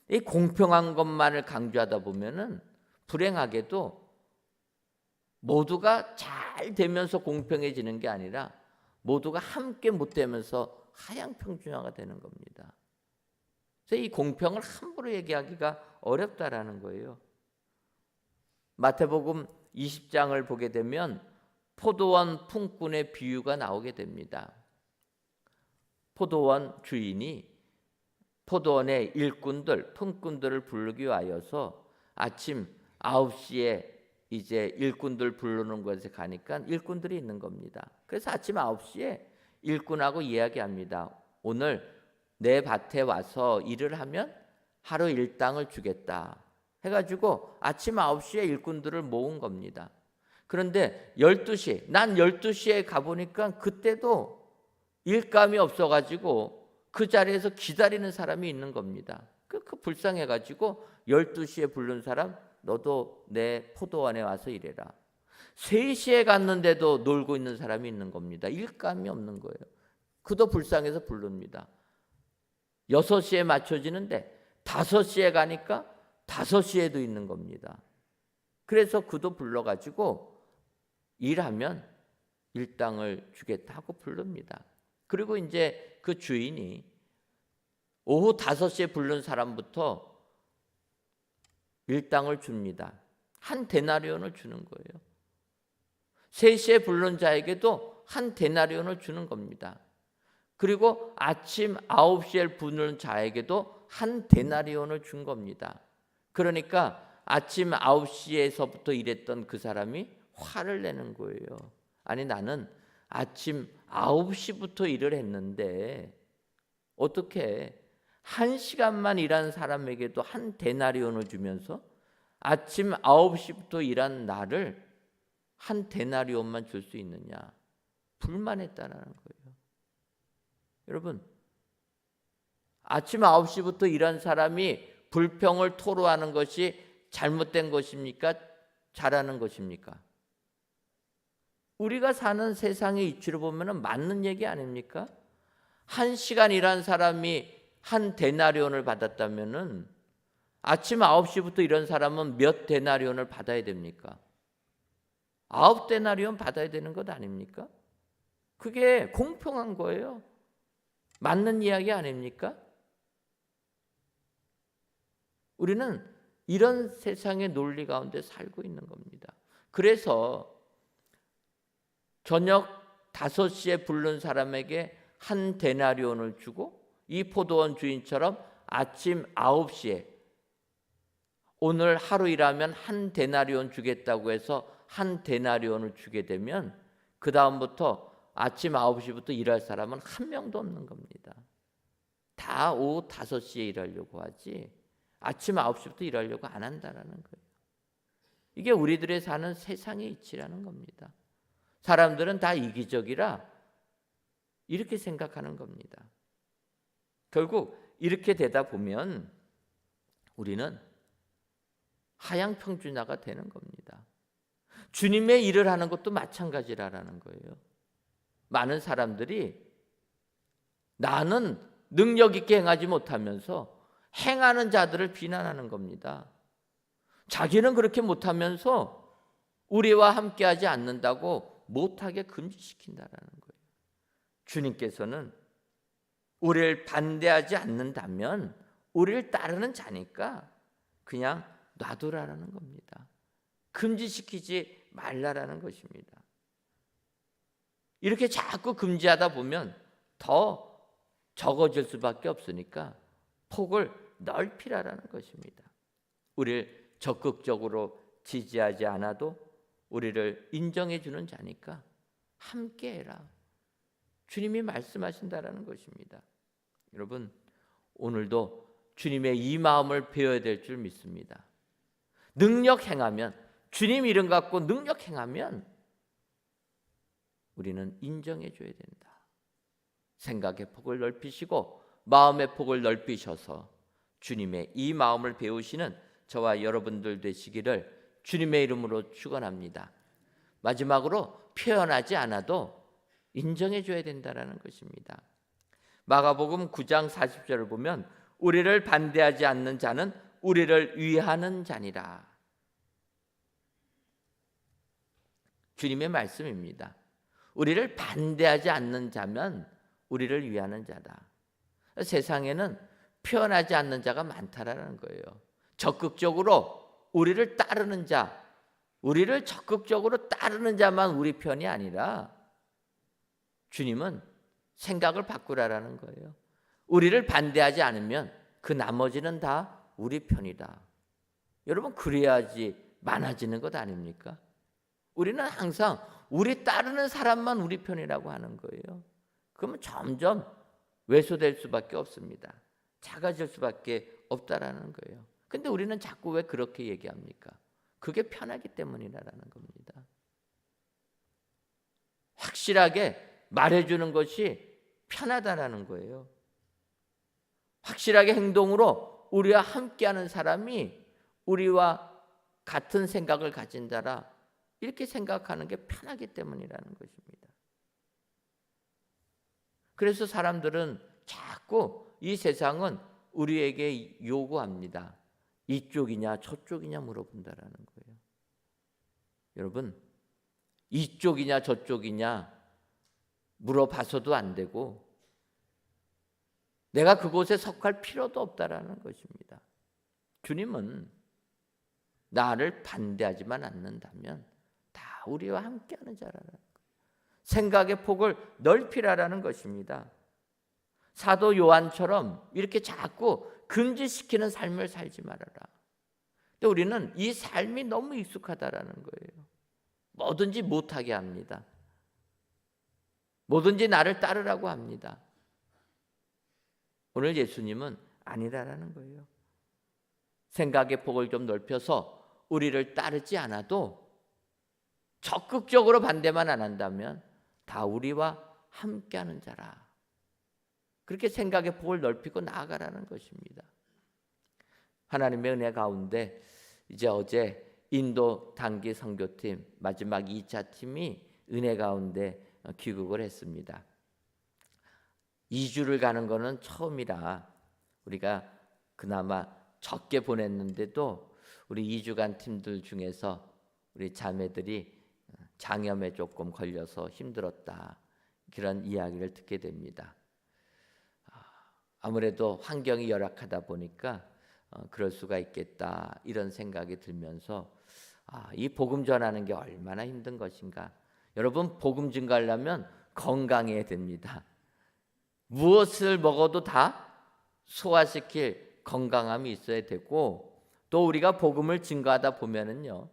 이 공평한 것만을 강조하다 보면은 불행하게도 모두가 잘 되면서 공평해지는 게 아니라 모두가 함께 못 되면서 하향 평준화가 되는 겁니다. 그래서 이 공평을 함부로 얘기하기가 어렵다라는 거예요. 마태복음 20장을 보게 되면 포도원 품꾼의 비유가 나오게 됩니다. 포도원 주인이 포도원의 일꾼들, 품꾼들을 부르기 위하여서 아침 9시에 이제 일꾼들 부르는 곳에 가니까 일꾼들이 있는 겁니다. 그래서 아침 9시에 일꾼하고 이야기합니다. 오늘 내 밭에 와서 일을 하면 하루 일당을 주겠다 해가지고 아침 9시에 일꾼들을 모은 겁니다. 그런데 12시, 난 12시에 가보니까 그때도 일감이 없어가지고 그 자리에서 기다리는 사람이 있는 겁니다. 그 불쌍해가지고 12시에 부른 사람, 너도 내 포도원에 와서 일해라. 3시에 갔는데도 놀고 있는 사람이 있는 겁니다. 일감이 없는 거예요. 그도 불쌍해서 부릅니다. 6시에 맞춰지는데 5시에 가니까 5시에도 있는 겁니다. 그래서 그도 불러가지고 일하면 일당을 주겠다 하고 부릅니다. 그리고 이제 그 주인이 오후 5시에 부른 사람부터 일당을 줍니다. 한 데나리온을 주는 거예요. 3시에 부른 자에게도 한 데나리온을 주는 겁니다. 그리고 아침 9시에 부른 자에게도 한 데나리온을 준 겁니다. 그러니까 아침 9시에서부터 일했던 그 사람이 화를 내는 거예요. 아니, 나는 아침 9시부터 일을 했는데 어떻게 1시간만 일한 사람에게도 한 데나리온을 주면서 아침 9시부터 일한 나를 한 데나리온만 줄 수 있느냐? 불만했다는 거예요. 여러분, 아침 9시부터 일한 사람이 불평을 토로하는 것이 잘못된 것입니까? 잘하는 것입니까? 우리가 사는 세상의 이치로 보면 맞는 얘기 아닙니까? 1시간 일한 사람이 한 데나리온을 받았다면은 아침 9시부터 일한 사람은 몇 데나리온을 받아야 됩니까? 9데나리온 받아야 되는 것 아닙니까? 그게 공평한 거예요. 맞는 이야기 아닙니까? 우리는 이런 세상의 논리 가운데 살고 있는 겁니다. 그래서 저녁 5시에 부른 사람에게 1데나리온을 주고 이 포도원 주인처럼 아침 9시에 오늘 하루 일하면 1데나리온 주겠다고 해서 1데나리온을 주게 되면 그 다음부터 아침 9시부터 일할 사람은 한 명도 없는 겁니다. 다 오후 5시에 일하려고 하지 아침 9시부터 일하려고 안 한다라는 거예요. 이게 우리들의 사는 세상의 이치라는 겁니다. 사람들은 다 이기적이라 이렇게 생각하는 겁니다. 결국 이렇게 되다 보면 우리는 하향평준화가 되는 겁니다. 주님의 일을 하는 것도 마찬가지라는 거예요. 많은 사람들이 나는 능력 있게 행하지 못하면서 행하는 자들을 비난하는 겁니다. 자기는 그렇게 못하면서 우리와 함께하지 않는다고 못하게 금지시킨다라는 거예요. 주님께서는 우리를 반대하지 않는다면 우리를 따르는 자니까 그냥 놔두라라는 겁니다. 금지시키지 말라라는 것입니다. 이렇게 자꾸 금지하다 보면 더 적어질 수밖에 없으니까 폭을 넓히라라는 것입니다. 우리를 적극적으로 지지하지 않아도 우리를 인정해 주는 자니까 함께해라. 주님이 말씀하신다라는 것입니다. 여러분, 오늘도 주님의 이 마음을 배워야 될 줄 믿습니다. 능력 행하면, 주님 이름 갖고 능력 행하면 우리는 인정해 줘야 된다. 생각의 폭을 넓히시고 마음의 폭을 넓히셔서 주님의 이 마음을 배우시는 저와 여러분들 되시기를 주님의 이름으로 축원합니다. 마지막으로 표현하지 않아도 인정해 줘야 된다라는 것입니다. 마가복음 9장 40절을 보면 우리를 반대하지 않는 자는 우리를 위하는 자니라. 주님의 말씀입니다. 우리를 반대하지 않는 자면 우리를 위하는 자다. 세상에는 표현하지 않는 자가 많다라는 거예요. 적극적으로 우리를 따르는 자, 우리를 적극적으로 따르는 자만 우리 편이 아니라 주님은 생각을 바꾸라라는 거예요. 우리를 반대하지 않으면 그 나머지는 다 우리 편이다. 여러분, 그래야지 많아지는 것 아닙니까? 우리는 항상 우리 따르는 사람만 우리 편이라고 하는 거예요. 그러면 점점 왜소될 수밖에 없습니다. 작아질 수밖에 없다라는 거예요. 근데 우리는 자꾸 왜 그렇게 얘기합니까? 그게 편하기 때문이라는 겁니다. 확실하게 말해주는 것이 편하다라는 거예요. 확실하게 행동으로 우리와 함께하는 사람이 우리와 같은 생각을 가진 자라 이렇게 생각하는 게 편하기 때문이라는 것입니다. 그래서 사람들은 자꾸 이 세상은 우리에게 요구합니다. 이쪽이냐 저쪽이냐 물어본다라는 거예요. 여러분, 이쪽이냐 저쪽이냐 물어봐서도 안 되고 내가 그곳에 속할 필요도 없다라는 것입니다. 주님은 나를 반대하지만 않는다면 다 우리와 함께하는 자라는 거예요. 생각의 폭을 넓히라라는 것입니다. 사도 요한처럼 이렇게 자꾸 금지시키는 삶을 살지 말아라. 근데 우리는 이 삶이 너무 익숙하다라는 거예요. 뭐든지 못하게 합니다. 뭐든지 나를 따르라고 합니다. 오늘 예수님은 아니라라는 거예요. 생각의 폭을 좀 넓혀서 우리를 따르지 않아도 적극적으로 반대만 안 한다면 다 우리와 함께하는 자라. 그렇게 생각의 폭을 넓히고 나아가라는 것입니다. 하나님의 은혜 가운데 이제 어제 인도 단기 선교팀 마지막 2차 팀이 은혜 가운데 귀국을 했습니다. 2주를 가는 거는 처음이라 우리가 그나마 적게 보냈는데도 우리 2주 간 팀들 중에서 우리 자매들이 장염에 조금 걸려서 힘들었다. 그런 이야기를 듣게 됩니다. 아무래도 환경이 열악하다 보니까 그럴 수가 있겠다 이런 생각이 들면서 이 복음 전하는 게 얼마나 힘든 것인가. 여러분, 복음 증거하려면 건강해야 됩니다. 무엇을 먹어도 다 소화시킬 건강함이 있어야 되고, 또 우리가 복음을 증거하다 보면은요,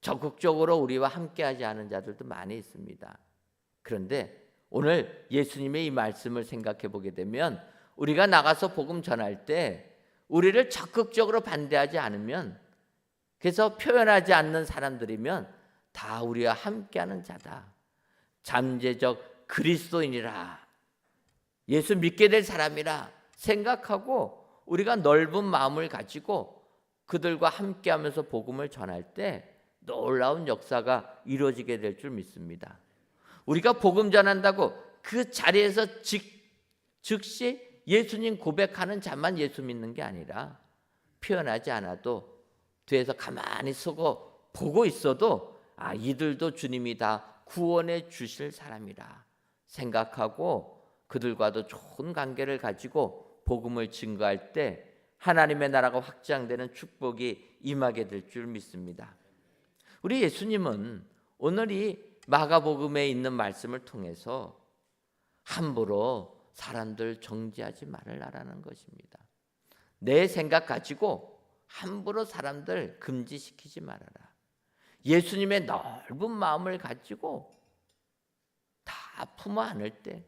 적극적으로 우리와 함께하지 않은 자들도 많이 있습니다. 그런데 오늘 예수님의 이 말씀을 생각해 보게 되면, 우리가 나가서 복음 전할 때 우리를 적극적으로 반대하지 않으면, 그래서 표현하지 않는 사람들이면 다 우리와 함께하는 자다. 잠재적 그리스도인이라, 예수 믿게 될 사람이라 생각하고 우리가 넓은 마음을 가지고 그들과 함께하면서 복음을 전할 때 놀라운 역사가 이루어지게 될 줄 믿습니다. 우리가 복음 전한다고 그 자리에서 즉시 예수님 고백하는 자만 예수 믿는 게 아니라, 표현하지 않아도 뒤에서 가만히 서고 보고 있어도 이들도 주님이 다 구원해 주실 사람이라 생각하고 그들과도 좋은 관계를 가지고 복음을 증거할 때 하나님의 나라가 확장되는 축복이 임하게 될 줄 믿습니다. 우리 예수님은 오늘 이 마가복음에 있는 말씀을 통해서 함부로 사람들 정죄하지 말라라는 것입니다. 내 생각 가지고 함부로 사람들 금지시키지 말아라. 예수님의 넓은 마음을 가지고 다 품어 안을 때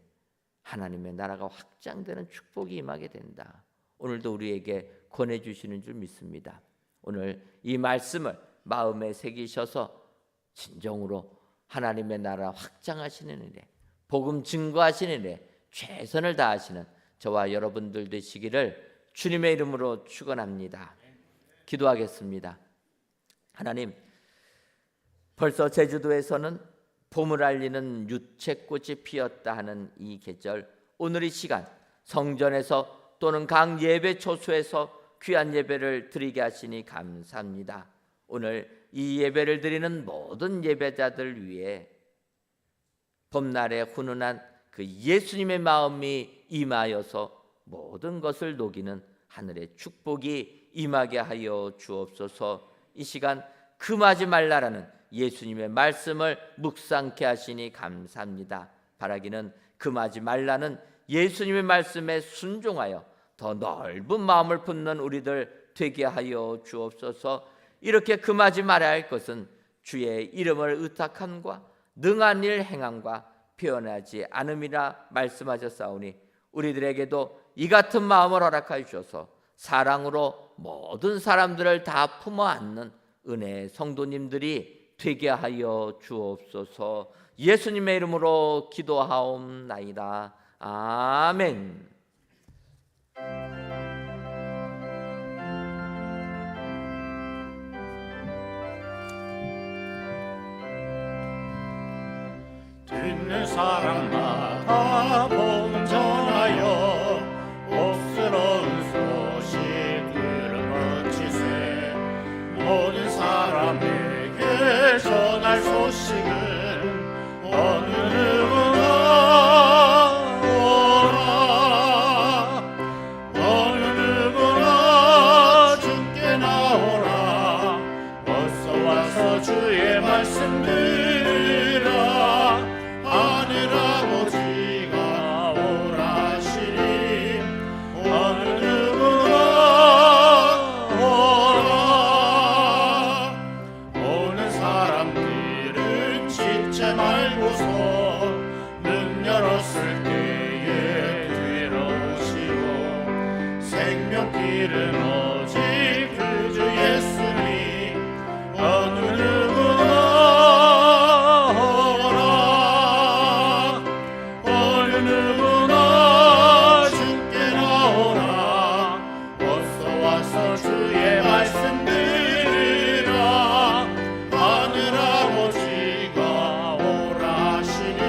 하나님의 나라가 확장되는 축복이 임하게 된다. 오늘도 우리에게 권해주시는 줄 믿습니다. 오늘 이 말씀을 마음에 새기셔서 진정으로 하나님의 나라 확장하시는 일에, 복음 증거하시는 일에 최선을 다하시는 저와 여러분들 되시기를 주님의 이름으로 축원합니다. 기도하겠습니다. 하나님, 벌써 제주도에서는 봄을 알리는 유채꽃이 피었다 하는 이 계절, 오늘 이 시간 성전에서 또는 각 예배 초소에서 귀한 예배를 드리게 하시니 감사합니다. 오늘 이 예배를 드리는 모든 예배자들 위해 봄날에 훈훈한 그 예수님의 마음이 임하여서 모든 것을 녹이는 하늘의 축복이 임하게 하여 주옵소서. 이 시간 금하지 말라라는 예수님의 말씀을 묵상케 하시니 감사합니다. 바라기는 금하지 말라는 예수님의 말씀에 순종하여 더 넓은 마음을 품는 우리들 되게 하여 주옵소서. 이렇게 금하지 말아야 할 것은 주의 이름을 의탁함과 능한 일 행함과 표현하지 않음이라 말씀하셨사오니, 우리들에게도 이 같은 마음을 허락하여 주셔서 사랑으로 모든 사람들을 다 품어 안는 은혜의 성도님들이 되게 하여 주옵소서. 예수님의 이름으로 기도하옵나이다. 아멘. 듣는 사람마다 복음 전하여 복스러운 소식들을 거치세. 모든 사람에게 전할 소식은 어느 누구나 오라. 어느 누구나 주께 나오라. 어서 와서 주의 말씀 들으라. 하늘 아버지가 오라시니 어느 누구나 오라. 오는 사람들은 지체 말고서 눈 열었을 때에 들어오시고, 생명길은 오직 그 주 예수니 어느 누구나 하늘 아버지가 오라시니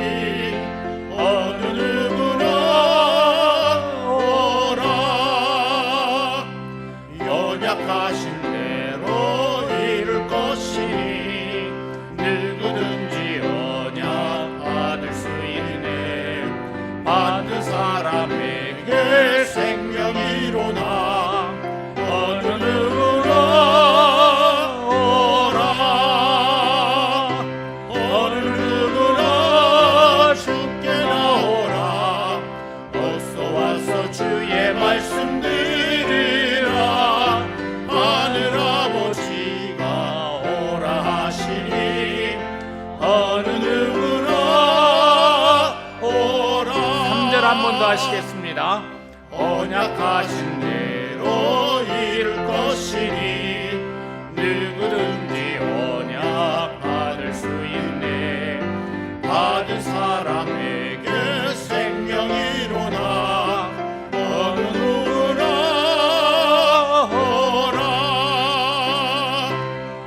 한 번 더 하시겠습니다. 언약하신 대로 이룰 것이니 누구든지 언약 받을 수 있네. 받은 사람에게 생명이로나 어느 누구나 오라.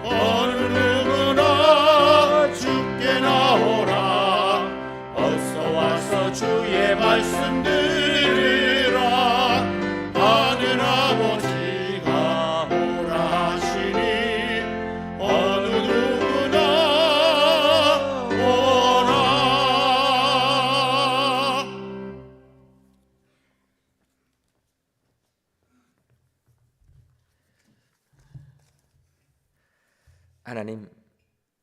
어느 누구나 주께 나오라. 어서 와서 주의 말씀 들으라. 하늘 아버지가 오라 하시니 어느 누구나 오라. 하나님,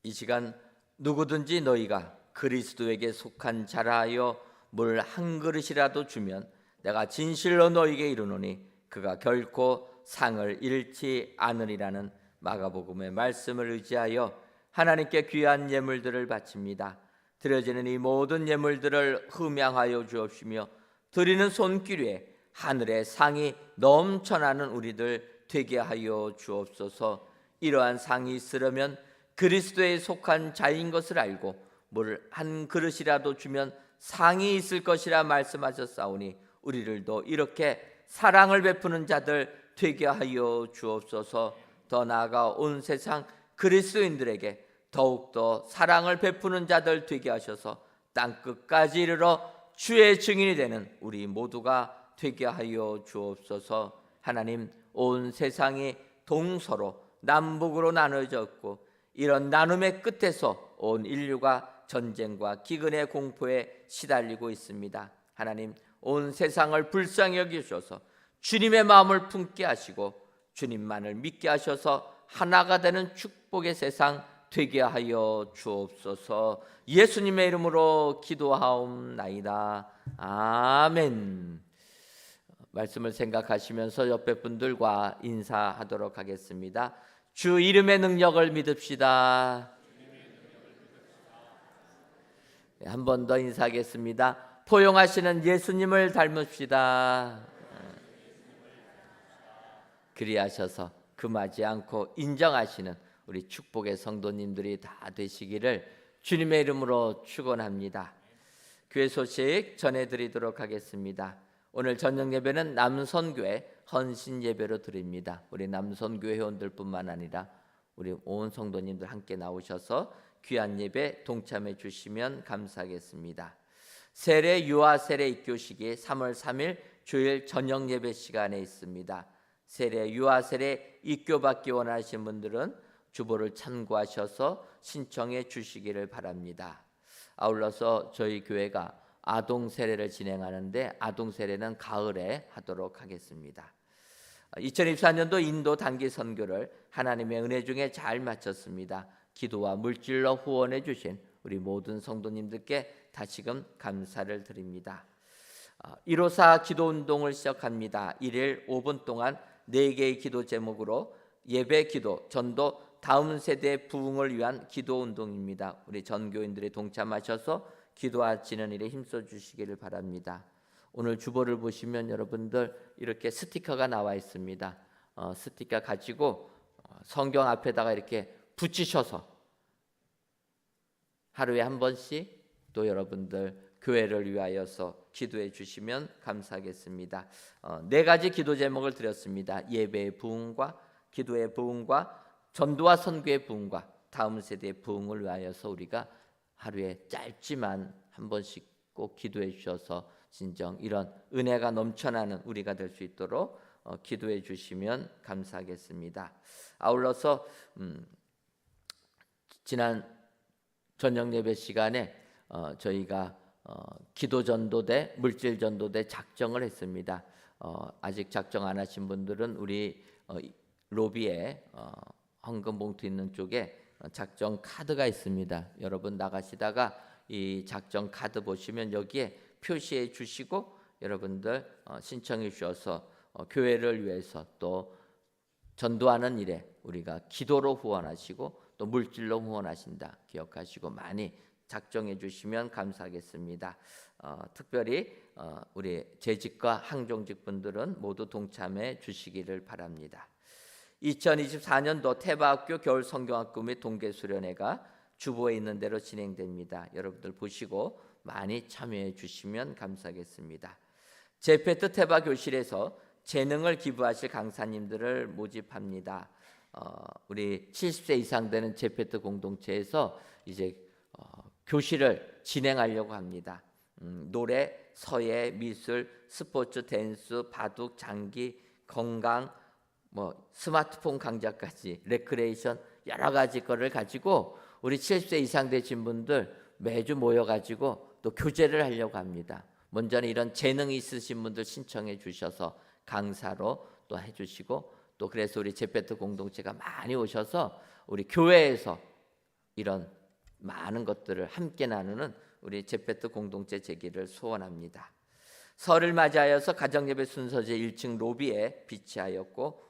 이 시간 누구든지 너희가 그리스도에게 속한 자라 하여 물 한 그릇이라도 주면 내가 진실로 너희에게 이르노니 그가 결코 상을 잃지 않으리라는 마가복음의 말씀을 의지하여 하나님께 귀한 예물들을 바칩니다. 드려지는 이 모든 예물들을 흠양하여 주옵시며 드리는 손길 위에 하늘의 상이 넘쳐나는 우리들 되게 하여 주옵소서. 이러한 상이 있으려면 그리스도에 속한 자인 것을 알고 물 한 그릇이라도 주면 상이 있을 것이라 말씀하셨사오니 우리들도 이렇게 사랑을 베푸는 자들 되게 하여 주옵소서. 더 나아가 온 세상 그리스도인들에게 더욱더 사랑을 베푸는 자들 되게 하셔서 땅끝까지 이르러 주의 증인이 되는 우리 모두가 되게 하여 주옵소서. 하나님, 온 세상이 동서로 남북으로 나눠졌고 이런 나눔의 끝에서 온 인류가 전쟁과 기근의 공포에 시달리고 있습니다. 하나님, 온 세상을 불쌍히 여기셔서 주님의 마음을 품게 하시고 주님만을 믿게 하셔서 하나가 되는 축복의 세상 되게 하여 주옵소서. 예수님의 이름으로 기도하옵나이다. 아멘. 말씀을 생각하시면서 옆에 분들과 인사하도록 하겠습니다. 주 이름의 능력을 믿읍시다. 한 번 더 인사하겠습니다. 포용하시는 예수님을 닮읍시다. 그리하셔서 금하지 않고 인정하시는 우리 축복의 성도님들이 다 되시기를 주님의 이름으로 축원합니다. 교회 소식 전해드리도록 하겠습니다. 오늘 저녁 예배는 남선교회 헌신 예배로 드립니다. 우리 남선교회 회원들뿐만 아니라 우리 온 성도님들 함께 나오셔서 귀한 예배 동참해 주시면 감사하겠습니다. 세례 유아 세례 입교식이 3월 3일 주일 저녁 예배 시간에 있습니다. 세례 유아 세례 입교받기 원하시는 분들은 주보를 참고하셔서 신청해 주시기를 바랍니다. 아울러서 저희 교회가 아동 세례를 진행하는데 아동 세례는 가을에 하도록 하겠습니다. 2024년도 인도 단기 선교를 하나님의 은혜 중에 잘 마쳤습니다. 기도와 물질로 후원해 주신 우리 모든 성도님들께 다시금 감사를 드립니다. 154 기도운동을 시작합니다. 1일 5분 동안 4개의 기도 제목으로 예배, 기도, 전도, 다음 세대의 부흥을 위한 기도운동입니다. 우리 전교인들이 동참하셔서 기도하시는 일에 힘써 주시기를 바랍니다. 오늘 주보를 보시면 여러분들 이렇게 스티커가 나와 있습니다. 스티커 가지고 성경 앞에다가 이렇게 붙이셔서 하루에 한 번씩 또 여러분들 교회를 위하여서 기도해 주시면 감사하겠습니다. 4가지 기도 제목을 드렸습니다. 예배의 부흥과 기도의 부흥과 전도와 선교의 부흥과 다음 세대의 부흥을 위하여서 우리가 하루에 짧지만 한 번씩 꼭 기도해 주셔서 진정 이런 은혜가 넘쳐나는 우리가 될 수 있도록 기도해 주시면 감사하겠습니다. 아울러서 지난 저녁 예배 시간에 저희가 기도 전도대, 물질 전도대 작정을 했습니다. 아직 작정 안 하신 분들은 우리 로비에 헌금 봉투 있는 쪽에 작정 카드가 있습니다. 여러분 나가시다가 이 작정 카드 보시면 여기에 표시해 주시고 여러분들 신청해 주셔서 교회를 위해서 또 전도하는 일에 우리가 기도로 후원하시고 또 물질로 후원하신다 기억하시고 많이 작정해 주시면 감사하겠습니다. 특별히 우리 재직과 항종직 분들은 모두 동참해 주시기를 바랍니다. 2024년도 태바학교 겨울 성경학교 및 동계수련회가 주보에 있는 대로 진행됩니다. 여러분들 보시고 많이 참여해 주시면 감사하겠습니다. 제페트 태바 교실에서 재능을 기부하실 강사님들을 모집합니다. 우리 70세 이상 되는 제페트 공동체에서 이제 교실을 진행하려고 합니다. 노래, 서예, 미술, 스포츠, 댄스, 바둑, 장기, 건강, 스마트폰 강좌까지 레크레이션 여러 가지 거를 가지고 우리 70세 이상 되신 분들 매주 모여가지고 또 교제를 하려고 합니다. 먼저는 이런 재능이 있으신 분들 신청해 주셔서 강사로 또 해주시고, 또 그래서 우리 제페트 공동체가 많이 오셔서 우리 교회에서 이런 많은 것들을 함께 나누는 우리 제페트 공동체 되기를 소원합니다. 설을 맞이하여서 가정예배 순서제 1층 로비에 비치하였고,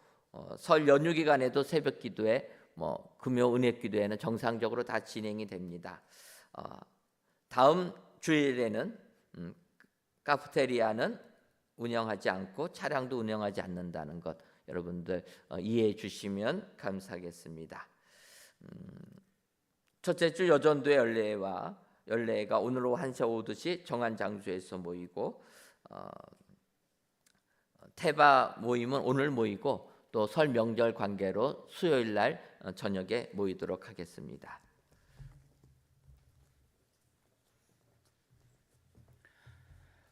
설 연휴 기간에도 새벽 기도회, 금요 은혜 기도회는 정상적으로 다 진행이 됩니다. 다음 주일에는 카페테리아는 운영하지 않고 차량도 운영하지 않는다는 것 여러분들 이해해 주시면 감사하겠습니다. 첫째 주 여전도의 연례가 오늘 오후 1시 5시 정한 장소에서 모이고, 태바 모임은 오늘 모이고 또 설 명절 관계로 수요일 날 저녁에 모이도록 하겠습니다.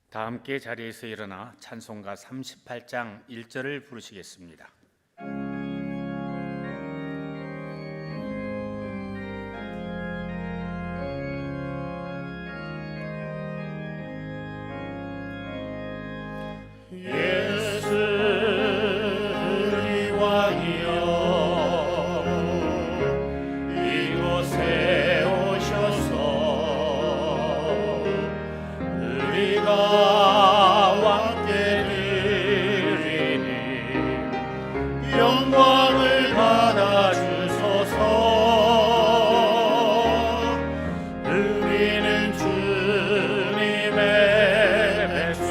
다 함께 자리에서 일어나 찬송가 38장 1절을 부르시겠습니다. 영광을 받아 주소서. 우리는 주님의 백성,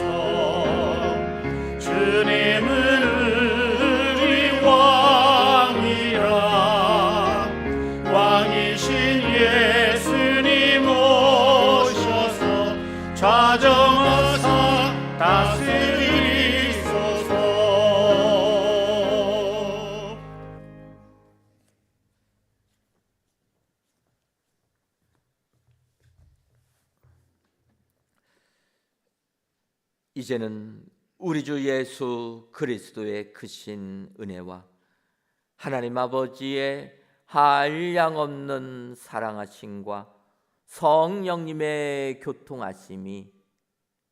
주님은 우리 왕이라. 왕이신 예수님 오셔서 좌정하사 다스리소서. 이제는 우리 주 예수 그리스도의 크신 은혜와 하나님 아버지의 한량없는 사랑하심과 성령님의 교통하심이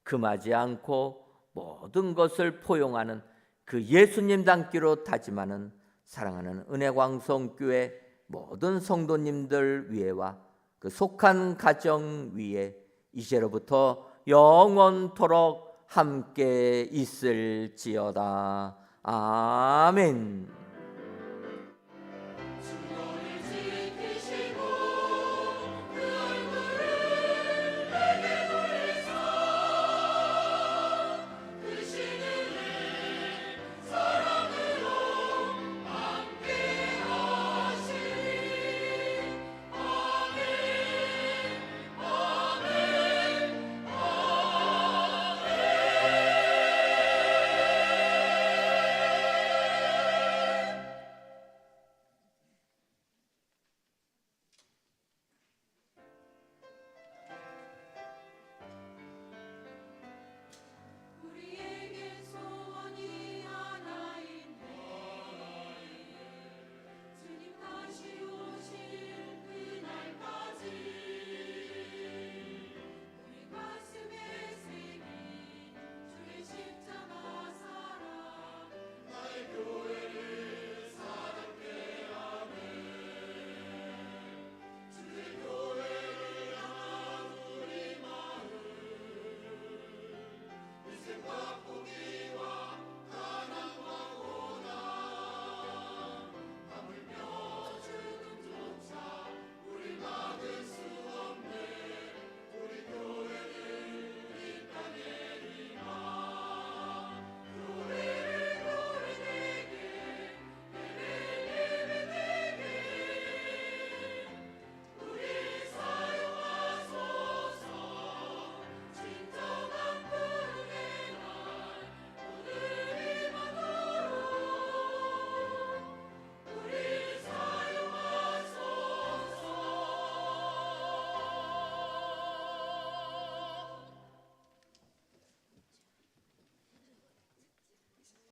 금하지 않고 모든 것을 포용하는 그 예수님 닮기로 다짐하는 사랑하는 은혜광성교회 모든 성도님들 위에와 그 속한 가정 위에 이제로부터 영원토록 함께 있을지어다. 아멘.